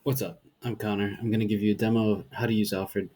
What's up? I'm Connor. I'm going to give you a demo of how to use Alfred.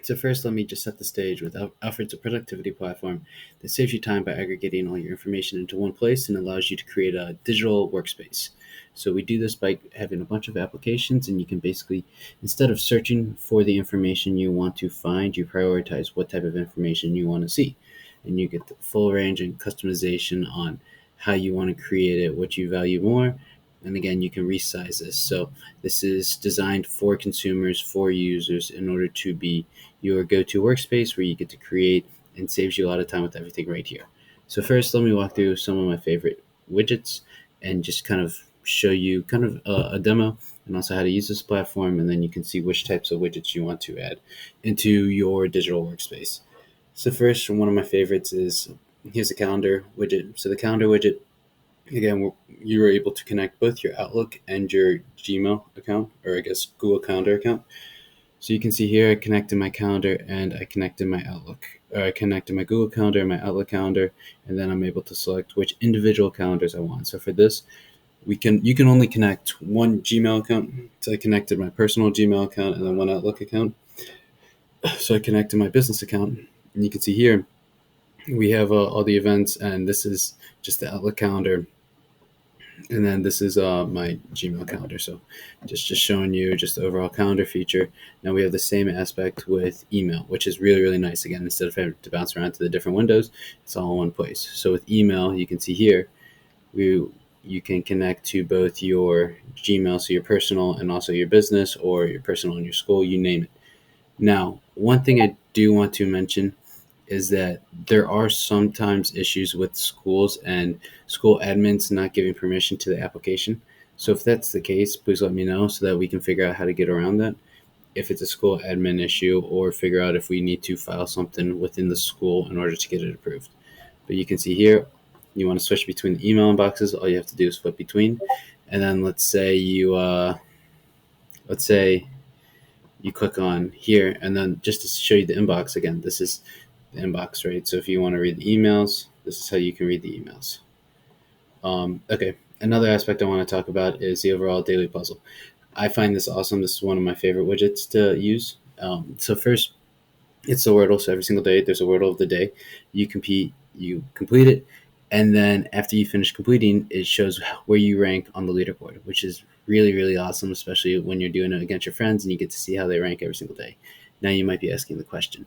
So first, let me just set the stage with Alfred's a productivity platform that saves you time by aggregating all your information into one place and allows you to create a digital workspace. So we do this by having a bunch of applications, and you can basically, instead of searching for the information you want to find, you prioritize what type of information you want to see. And you get the full range and customization on how you want to create it, what you value more. And again, you can resize this. So this is designed for consumers, for users, in order to be your go-to workspace where you get to create and saves you a lot of time with everything right here. So first, let me walk through some of my favorite widgets and just kind of show you kind of a demo and also how to use this platform, and then you can see which types of widgets you want to add into your digital workspace. So first, one of my favorites is here's a calendar widget. So the calendar widget, again, you are able to connect both your Outlook and your Gmail account, or I guess Google Calendar account. So you can see here I connected my calendar and I connected my Outlook. Or I connected my Google Calendar and my Outlook calendar, and then I'm able to select which individual calendars I want. So for this, you can only connect one Gmail account. So I connected my personal Gmail account and then one Outlook account. So I connected my business account, and you can see here we have all the events, and this is just the Outlook calendar, and then this is my Gmail calendar. So just showing you just the overall calendar feature. Now we have the same aspect with email, which is really, really nice. Again, instead of having to bounce around to the different windows, it's all in one place. So with email, you can see here, you can connect to both your Gmail, so your personal and also your business, or your personal and your school, you name it. Now, one thing I do want to mention is that there are sometimes issues with schools and school admins not giving permission to the application. So if that's the case, please let me know so that we can figure out how to get around that. If it's a school admin issue, or figure out if we need to file something within the school in order to get it approved. But you can see here, you want to switch between the email inboxes. All you have to do is flip between. And then let's say you click on here, and then just to show you the inbox again, this is the inbox, right? So if you want to read the emails, this is how you can read the emails. Okay, another aspect I want to talk about is the overall daily puzzle. I find this awesome. This is one of my favorite widgets to use. So first, it's the Wordle. So every single day, there's a Wordle of the day. You complete it, and then after you finish completing, it shows where you rank on the leaderboard, which is really, really awesome, especially when you're doing it against your friends and you get to see how they rank every single day. Now you might be asking the question,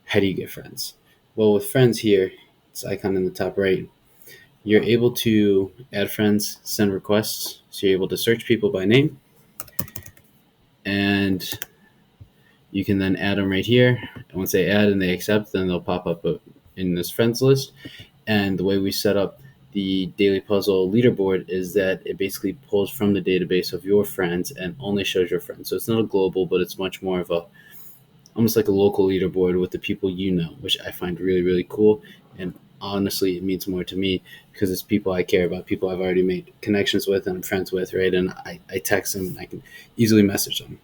how do you get friends? Well, with friends here, it's icon in the top right, you're able to add friends, send requests. So you're able to search people by name, and you can then add them right here. And once they add and they accept, then they'll pop up in this friends list. And the way we set up the daily puzzle leaderboard is that it basically pulls from the database of your friends and only shows your friends. So it's not a global, but it's much more of a almost like a local leaderboard with the people you know, which I find really, really cool. And honestly, it means more to me because it's people I care about, people I've already made connections with and I'm friends with, right? And I text them and I can easily message them.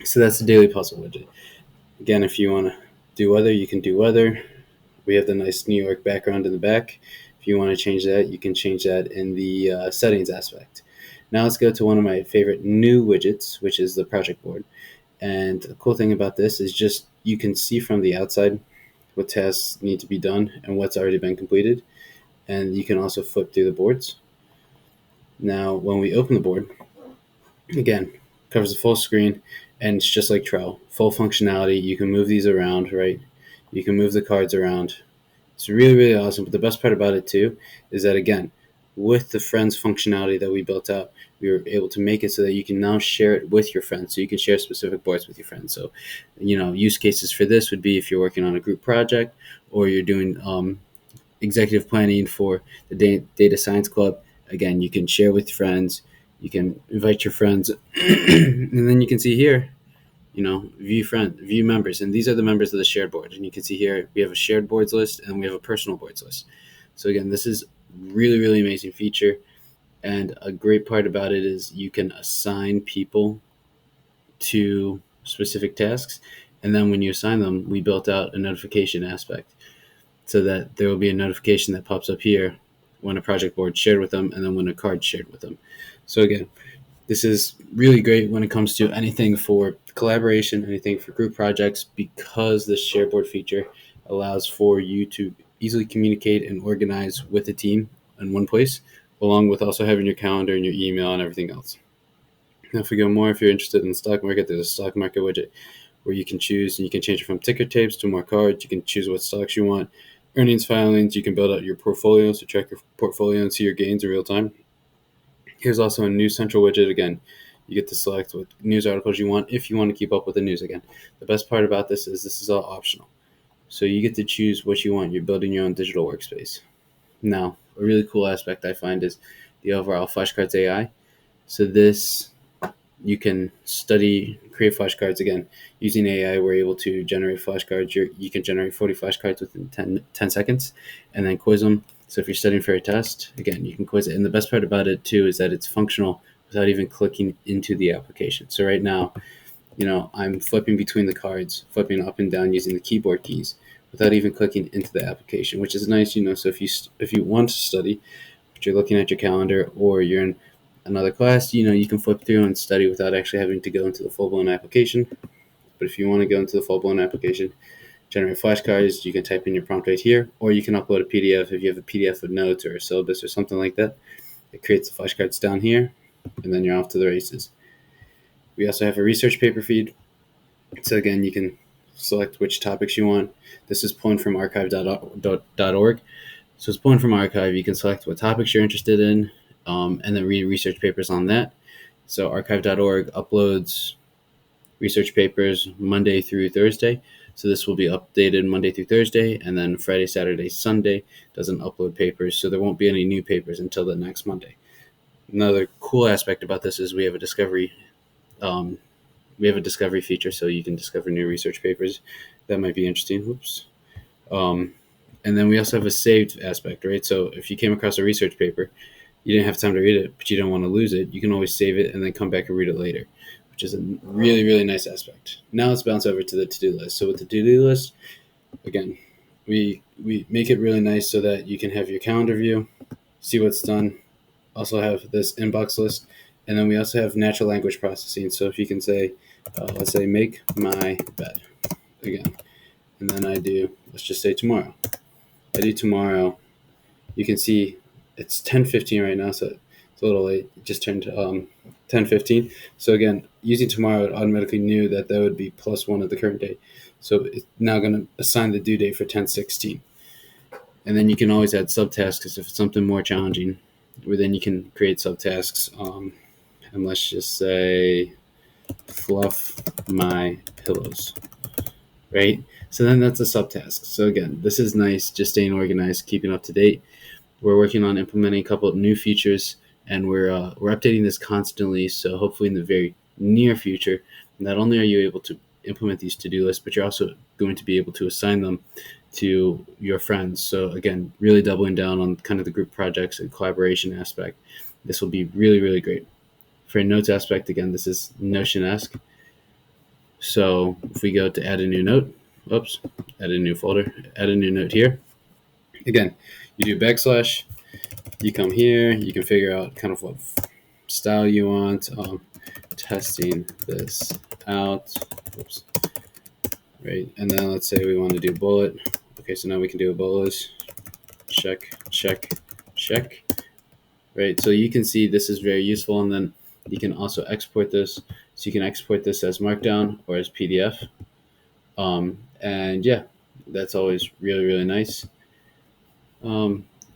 So that's the daily puzzle widget. Again, if you want to do weather, you can do weather. We have the nice New York background in the back. If you want to change that, you can change that in the settings aspect. Now let's go to one of my favorite new widgets, which is the project board. And the cool thing about this is just you can see from the outside what tasks need to be done and what's already been completed. And you can also flip through the boards. Now, when we open the board, again, covers the full screen, and it's just like Trello, full functionality. You can move these around, right? You can move the cards around. It's really, really awesome. But the best part about it too is that, again, with the friends functionality that we built out, we were able to make it so that you can now share it with your friends. So you can share specific boards with your friends. So, use cases for this would be if you're working on a group project, or you're doing executive planning for the data science club. Again, you can share with friends. You can invite your friends, and then you can see here, view members, and these are the members of the shared board. And you can see here we have a shared boards list and we have a personal boards list. So again, this is really, really amazing feature, and a great part about it is you can assign people to specific tasks, and then when you assign them, we built out a notification aspect so that there will be a notification that pops up here when a project board shared with them, and then when a card shared with them. So again, This is really great when it comes to anything for collaboration, anything for group projects, because the Shareboard feature allows for you to easily communicate and organize with the team in one place, along with also having your calendar and your email and everything else. Now, if we go more, if you're interested in the stock market, there's a stock market widget where you can choose, and you can change it from ticker tapes to more cards. You can choose what stocks you want, earnings filings. You can build out your portfolio, so track your portfolio and see your gains in real time. Here's also a new central widget. Again, you get to select what news articles you want if you want to keep up with the news. Again, the best part about this is all optional. So you get to choose what you want. You're building your own digital workspace. Now, a really cool aspect I find is the overall flashcards AI. So this, you can create flashcards. Again, using AI, we're able to generate flashcards. You can generate 40 flashcards within 10 seconds and then quiz them. So if you're studying for a test, again, you can quiz it. And the best part about it too is that it's functional without even clicking into the application. So right now, I'm flipping between the cards, flipping up and down using the keyboard keys without even clicking into the application, which is nice. So if you want to study, but you're looking at your calendar or you're in another class, you can flip through and study without actually having to go into the full-blown application. But if you want to go into the full-blown application, generate flashcards, you can type in your prompt right here, or you can upload a PDF if you have a PDF with notes or a syllabus or something like that. It creates the flashcards down here, and then you're off to the races. We also have a research paper feed. So again, you can select which topics you want. This is pulling from archive.org. So it's pulling from archive. You can select what topics you're interested in, and then read research papers on that. So archive.org uploads research papers Monday through Thursday. So this will be updated Monday through Thursday, and then Friday, Saturday, Sunday doesn't upload papers. So there won't be any new papers until the next Monday. Another cool aspect about this is we have a discovery feature, so you can discover new research papers. That might be interesting. Oops. And then we also have a saved aspect, right? So if you came across a research paper, you didn't have time to read it, but you don't want to lose it, you can always save it and then come back and read it later, which is a really, really nice aspect. Now let's bounce over to the to-do list. So with the to-do list, again, we make it really nice so that you can have your calendar view, see what's done, also have this inbox list, and then we also have natural language processing. So if you can say, let's say, make my bed, again, and then let's just say tomorrow. I do tomorrow. You can see it's 10:15 right now, so it's a little late. It just turned 10:15. So again, using tomorrow, it automatically knew that would be +1 of the current date. So it's now going to assign the due date for 10:16. And then you can always add subtasks if it's something more challenging, where then you can create subtasks. And let's just say, fluff my pillows, right? So then that's a subtask. So again, this is nice, just staying organized, keeping up to date. We're working on implementing a couple of new features, and we're updating this constantly. So hopefully in the very near future, not only are you able to implement these to-do lists, but you're also going to be able to assign them to your friends. So again, really doubling down on kind of the group projects and collaboration aspect. This will be really, really great. For a notes aspect, again, this is Notion-esque. So if we go to add a new note, add a new folder, add a new note here. Again, you do \, you come here, you can figure out kind of what style you want, testing this out, right? And then let's say we want to do bullet. Okay, so now we can do a bullet, check, check, check, right? So you can see this is very useful, and then you can also export this. So you can export this as Markdown or as PDF. And yeah, that's always really, really nice.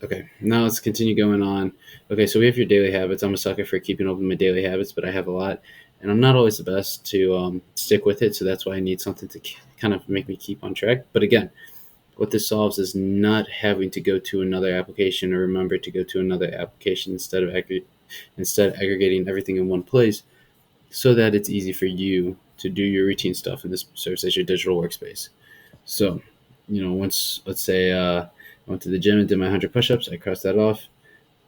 Okay, now let's continue going on. Okay, so we have your daily habits. I'm a sucker for keeping up with my daily habits, but I have a lot, and I'm not always the best to stick with it, so that's why I need something to kind of make me keep on track. But again, what this solves is not having to go to another application or remember to go to another application instead of aggregating everything in one place, so that it's easy for you to do your routine stuff, and this serves as your digital workspace. So, once, let's say, I went to the gym and did my 100 push-ups, I crossed that off,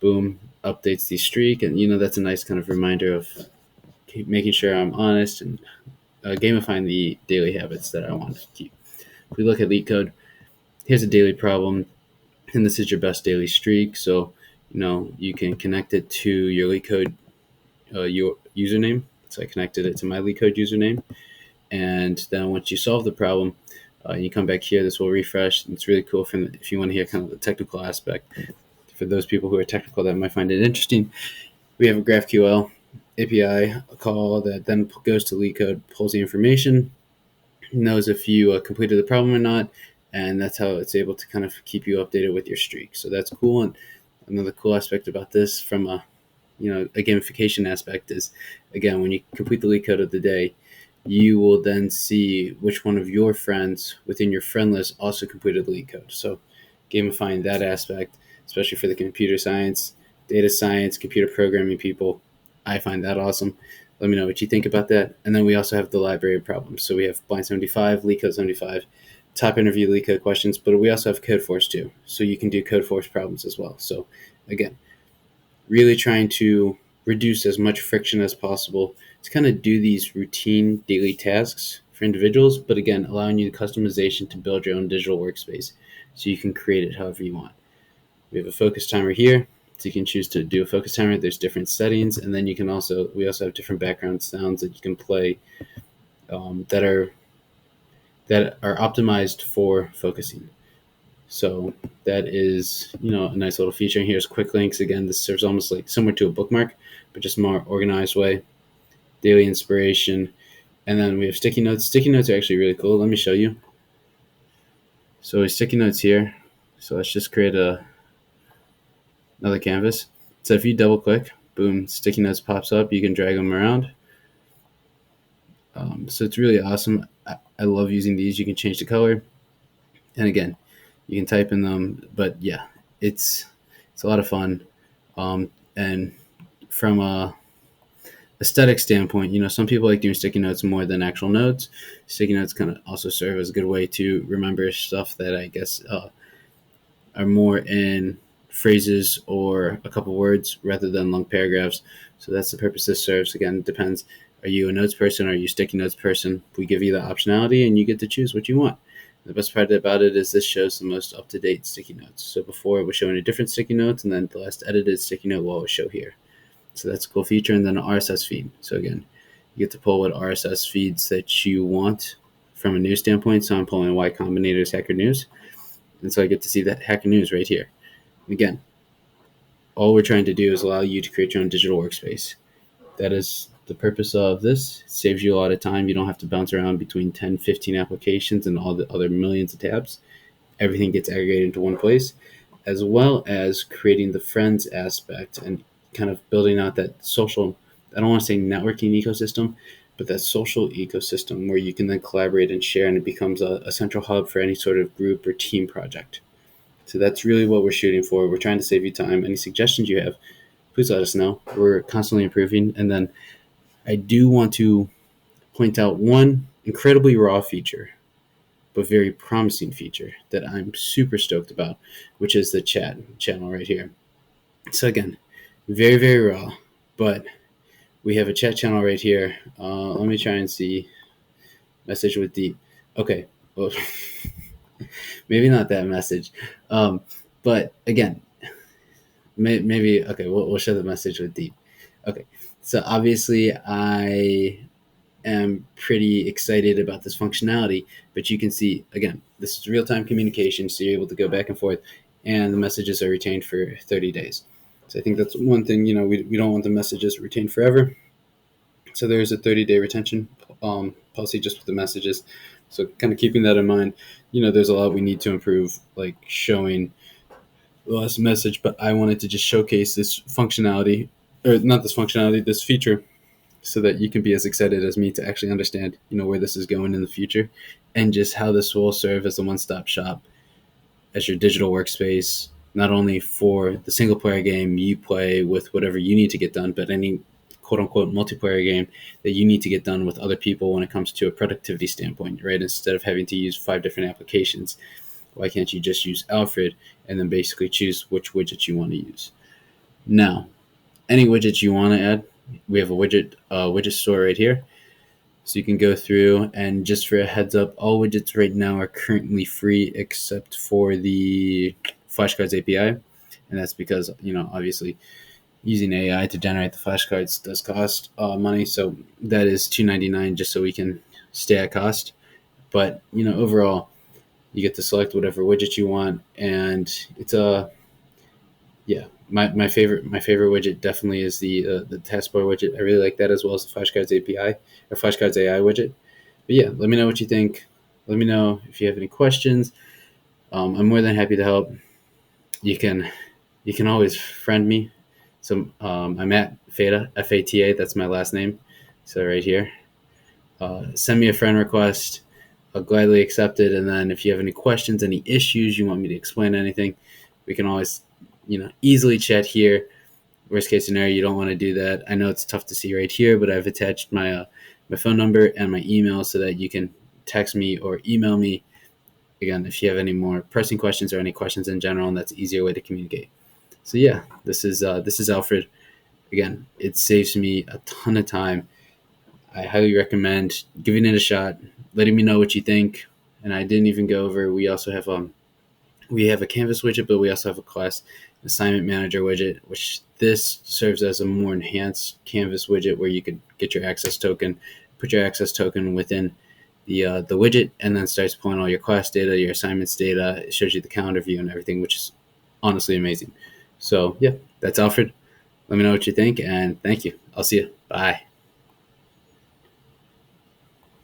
boom, updates the streak, and that's a nice kind of reminder of making sure I'm honest and gamifying the daily habits that I want to keep. If we look at LeetCode, here's a daily problem, and this is your best daily streak. So, you can connect it to your LeetCode, username. So I connected it to my LeetCode username. And then once you solve the problem, you come back here, this will refresh. And it's really cool if you want to hear kind of the technical aspect. For those people who are technical that might find it interesting, we have a GraphQL API call that then goes to LeetCode, pulls the information, knows if you completed the problem or not, and that's how it's able to kind of keep you updated with your streak. So that's cool. And another cool aspect about this from a gamification aspect is, again, when you complete the LeetCode of the day, you will then see which one of your friends within your friend list also completed the LeetCode. So gamifying that aspect, especially for the computer science, data science, computer programming people, I find that awesome. Let me know what you think about that. And then we also have the library of problems. So we have Blind 75, LeetCode 75, top interview LeetCode questions, but we also have Codeforce too. So you can do Codeforce problems as well. So again, really trying to reduce as much friction as possible to kind of do these routine daily tasks for individuals, but again, allowing you the customization to build your own digital workspace so you can create it however you want. We have a focus timer here, so you can choose to do a focus timer. There's different settings, and then we also have different background sounds that you can play that are optimized for focusing. So that is, a nice little feature. And here's quick links. Again, this serves almost like similar to a bookmark, but just more organized way. Daily inspiration. And then we have sticky notes. Sticky notes are actually really cool. Let me show you. So we have sticky notes here. So let's just create another canvas. So if you double click, boom, sticky notes pops up. You can drag them around. So it's really awesome. I love using these. You can change the color. And again, you can type in them, but yeah, it's a lot of fun. And from a aesthetic standpoint, some people like doing sticky notes more than actual notes. Sticky notes kind of also serve as a good way to remember stuff that I guess are more in phrases or a couple words rather than long paragraphs. So that's the purpose this serves. Again, it depends. Are you a notes person? Or are you a sticky notes person? We give you the optionality and you get to choose what you want. The best part about it is this shows the most up-to-date sticky notes. So before it was showing a different sticky notes, and then the last edited sticky note will always show here. So that's a cool feature. And then an RSS feed. So again, you get to pull what RSS feeds that you want from a news standpoint. So I'm pulling Y Combinator's Hacker News. And so I get to see that Hacker News right here. And again, all we're trying to do is allow you to create your own digital workspace. That is the purpose of this. It saves you a lot of time. You don't have to bounce around between 10, 15 applications and all the other millions of tabs. Everything gets aggregated into one place, as well as creating the friends aspect and kind of building out that social, I don't want to say networking ecosystem, but that social ecosystem where you can then collaborate and share, and it becomes a central hub for any sort of group or team project. So that's really what we're shooting for. We're trying to save you time. Any suggestions you have, please let us know. We're constantly improving. And then I do want to point out one incredibly raw feature, but very promising feature that I'm super stoked about, which is the chat channel right here. So again, very, very raw, but we have a chat channel right here. Let me try and see. Message with deep. Okay. Well, maybe not that message. But again, maybe, okay, we'll show the message with deep. Okay. So obviously I am pretty excited about this functionality, but you can see, again, this is real-time communication, so you're able to go back and forth, and the messages are retained for 30 days. So I think that's one thing, we don't want the messages retained forever. So there's a 30-day retention policy just with the messages. So kind of keeping that in mind, there's a lot we need to improve, like showing the last message, but I wanted to just showcase this functionality, or not this functionality, this feature, so that you can be as excited as me to actually understand, where this is going in the future, and just how this will serve as a one-stop shop as your digital workspace, not only for the single-player game you play with whatever you need to get done, but any quote-unquote multiplayer game that you need to get done with other people when it comes to a productivity standpoint, right? Instead of having to use 5 different applications, why can't you just use Alfred and then basically choose which widgets you want to use? Now, any widgets you want to add, we have a widget store right here. So you can go through, and just for a heads up, all widgets right now are currently free except for the flashcards API. And that's because, obviously using AI to generate the flashcards does cost money, so that is $2.99 just so we can stay at cost. But overall, you get to select whatever widget you want, and it's a yeah. My favorite widget definitely is the taskbar widget. I really like that, as well as the flashcards API or flashcards AI widget. But yeah, let me know what you think. Let me know if you have any questions. I'm more than happy to help. You can always friend me. So I'm at Fata, Fata. That's my last name. So right here, send me a friend request. I'll gladly accept it. And then if you have any questions, any issues, you want me to explain anything, we can always, easily chat here. Worst case scenario, you don't want to do that. I know it's tough to see right here, but I've attached my phone number and my email so that you can text me or email me. Again, if you have any more pressing questions or any questions in general, and that's an easier way to communicate. So yeah, this is Alfred. Again, it saves me a ton of time. I highly recommend giving it a shot, letting me know what you think. And I didn't even go over. We have a Canvas widget, but we also have a class assignment manager widget, which this serves as a more enhanced Canvas widget where you could get your access token, put your access token within the widget, and then starts pulling all your class data, your assignments data. It shows you the calendar view and everything, which is honestly amazing. So yeah, that's Alfred. Let me know what you think, and thank you. I'll see you. Bye.